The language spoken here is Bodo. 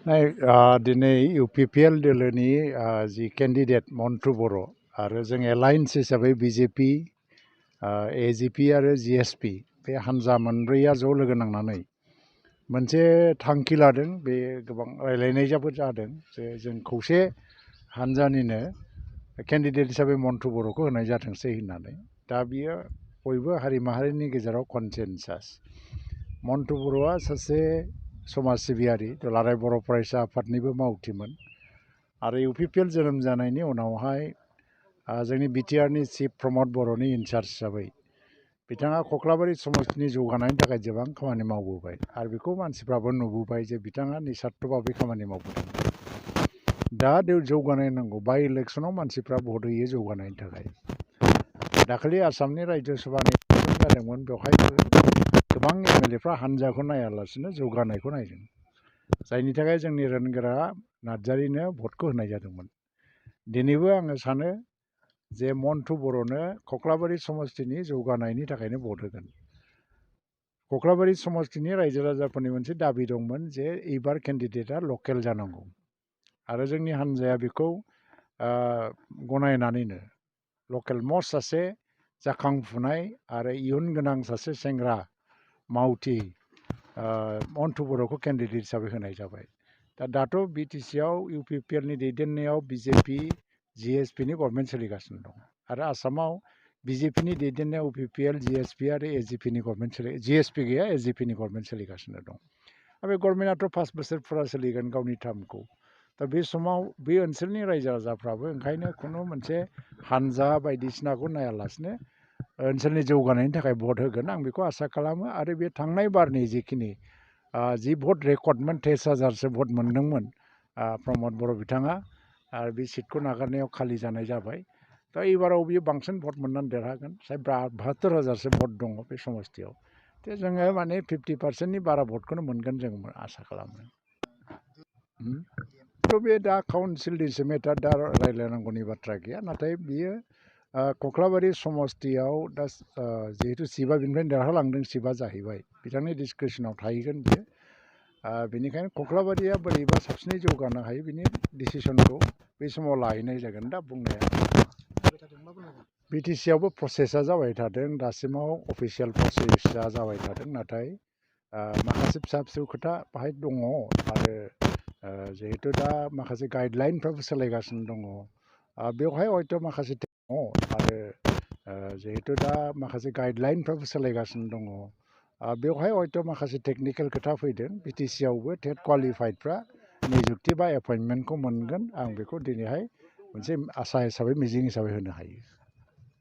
दिनै इउपिपिएल दोलोनि जि केन्डिडेट मन्टु बर' आरो जों एलायन्स हिसाबै बिजेपि एजिपि आरो जिएसपि बे हान्जा मोनब्रैया ज' लोगो नांनानै मोनसे थांखि लादों। बे गोबां रायलायनायबो जादों जे जों खौसे हान्जानिनो केन्डिडेट हिसाबै मन्टु बर'खौ होनाय जाथोंसै होननानै। दा बियो बयबो हारि माहारिनि गेजेराव कनसेनसास। मन्टु बर'आ सासे समाज सिबियारि, दुलाराय बर' फरायसा आफादनिबो मावथिमोन आरो इउपिपिएल जोनोम जानायनि उनावहाय जोंनि बिटिआरनि चिफ प्रमद बर'नि इनचार्ज हिसाबै बिथाङा कख्लाबारि समस्तिनि जौगानायनि थाखाय गोबां खामानि मावबोबाय आरो बेखौ मानसिफ्राबो नुबोबाय जे बिथाङा निस्वार्थभाबै खामानि मावबोदों। दा जौगानाय नांगौ। बाय इलेक्सनाव मानसिफ्रा भट होयो जौगानायनि थाखाय। दाखालि आसामनि रायजो सभानि जादोंमोन, बेवहायबो गोबां एमएलएफ्रा हान्जाखौ नायालासिनो जौगानायखौ नायदों, जायनि थाखाय जोंनि रोनगोरा नार्जारिनो भटखौ होनाय जादोंमोन। दिनैबो आङो सानो जे मन्टु बर'नो कख्लाबारि समस्तिनि जौगानायनि थाखायनो भट होगोन। कख्लाबारि समस्तिनि रायजो राजाफोरनि मोनसे दाबि दंमोन जे एबार केन्डिडेटआ लकेल जानांगौ आरो जोंनि हान्जाया बेखौ गनायनानैनो लकेल मस्ट सासे जाखांफुनाय आरो इयुन गोनां सासे सेंग्रा मावथि मन्टु बर'खौ केन्डिडेट हिसाबै होनाय जाबाय। दाथ' बिटिसिआव इउपिपिएलनि दैदेननायाव बिजेपि जिएसपिनि गभर्नमेन्ट सोलिगासिनो दं आरो आसामाव बिजेपिनि दैदेननायाव इउपिपिएल जिएसपि आरो एजिपिनि गभर्नमेन्ट जिएसपि गैया, एजिपिनि गभर्नमेन्ट सोलिगासिनो दं। आरो बे गभर्नमेन्टआथ' 5 बोसोर फुरा सोलिगोन गावनि टार्मखौ। दा बे समाव बे ओनसोलनि रायजो राजाफ्राबो ओंखायनो खुनु मोनसे हान्जा बायदिसिनाखौ नायालासिनो ओनसोलनि जौगानायनि थाखाय भट होगोन, आं बेखौ आसा खालामो। आरो बे थांनाय बारनि जिखिनि जि भट रेकर्डमोन 23,000सो भट मोनदोंमोन प्रमद बर' बिथाङा, आरो बे सिटखौ नागारनायाव खालि जानाय जाबाय। दा एबाराव बियो बांसिन भट मोननानै देरहागोन। 72,000सो भट दङ बे समस्तियाव। दा जोङो माने 50%नि बारा भटखौनो मोनगोन जों आसा खालामो। थ' बे दा काउन्सिलनिसो मेटार, दा रायज्लायनांगौनि बाथ्रा गैया। नाथाय बियो कख्लाबारि समस्तियाव दा जिहेतु सिटआ बिनिफ्रायनो देरहालांदों, सिटआ जाहैबाय बिथांनि डिसक्रिपसनाव थाहैगोन बियो। बेनिखायनो कख्लाबारिया बोरैबा साबसिनै जौगानो हायो बिनि डिसिसनखौ बे समाव लाहैनाय जागोन। दा बुंनाया बिटिसिआवबो प्रसेसा जाबाय थादों, दासिमाव अफिसियेल प्रसेसा जाबाय थादों। नाथाय माखासे फिसा फिसौ खोथा बाहाय दङ आरो जिहेतु दा माखासे गाइडलाइनफ्राबो सोलायगासिनो दङ, बेवहाय हयथ' माखासे दङ आरो जिहेतु दा माखासे गाइडलाइनफ्राबो सोलायगासिनो दङ, बेवहाय हयथ' माखासे टेकनिकेल खोथा फैदों। बिटिसिआवबो टेट क्वालिफाइडफ्रा निजुक्ति बा एपइन्टमेन्टखौ मोनगोन, आं बेखौ दिनैहाय मोनसे आसा हिसाबै मिजिं हिसाबै होनो हायो।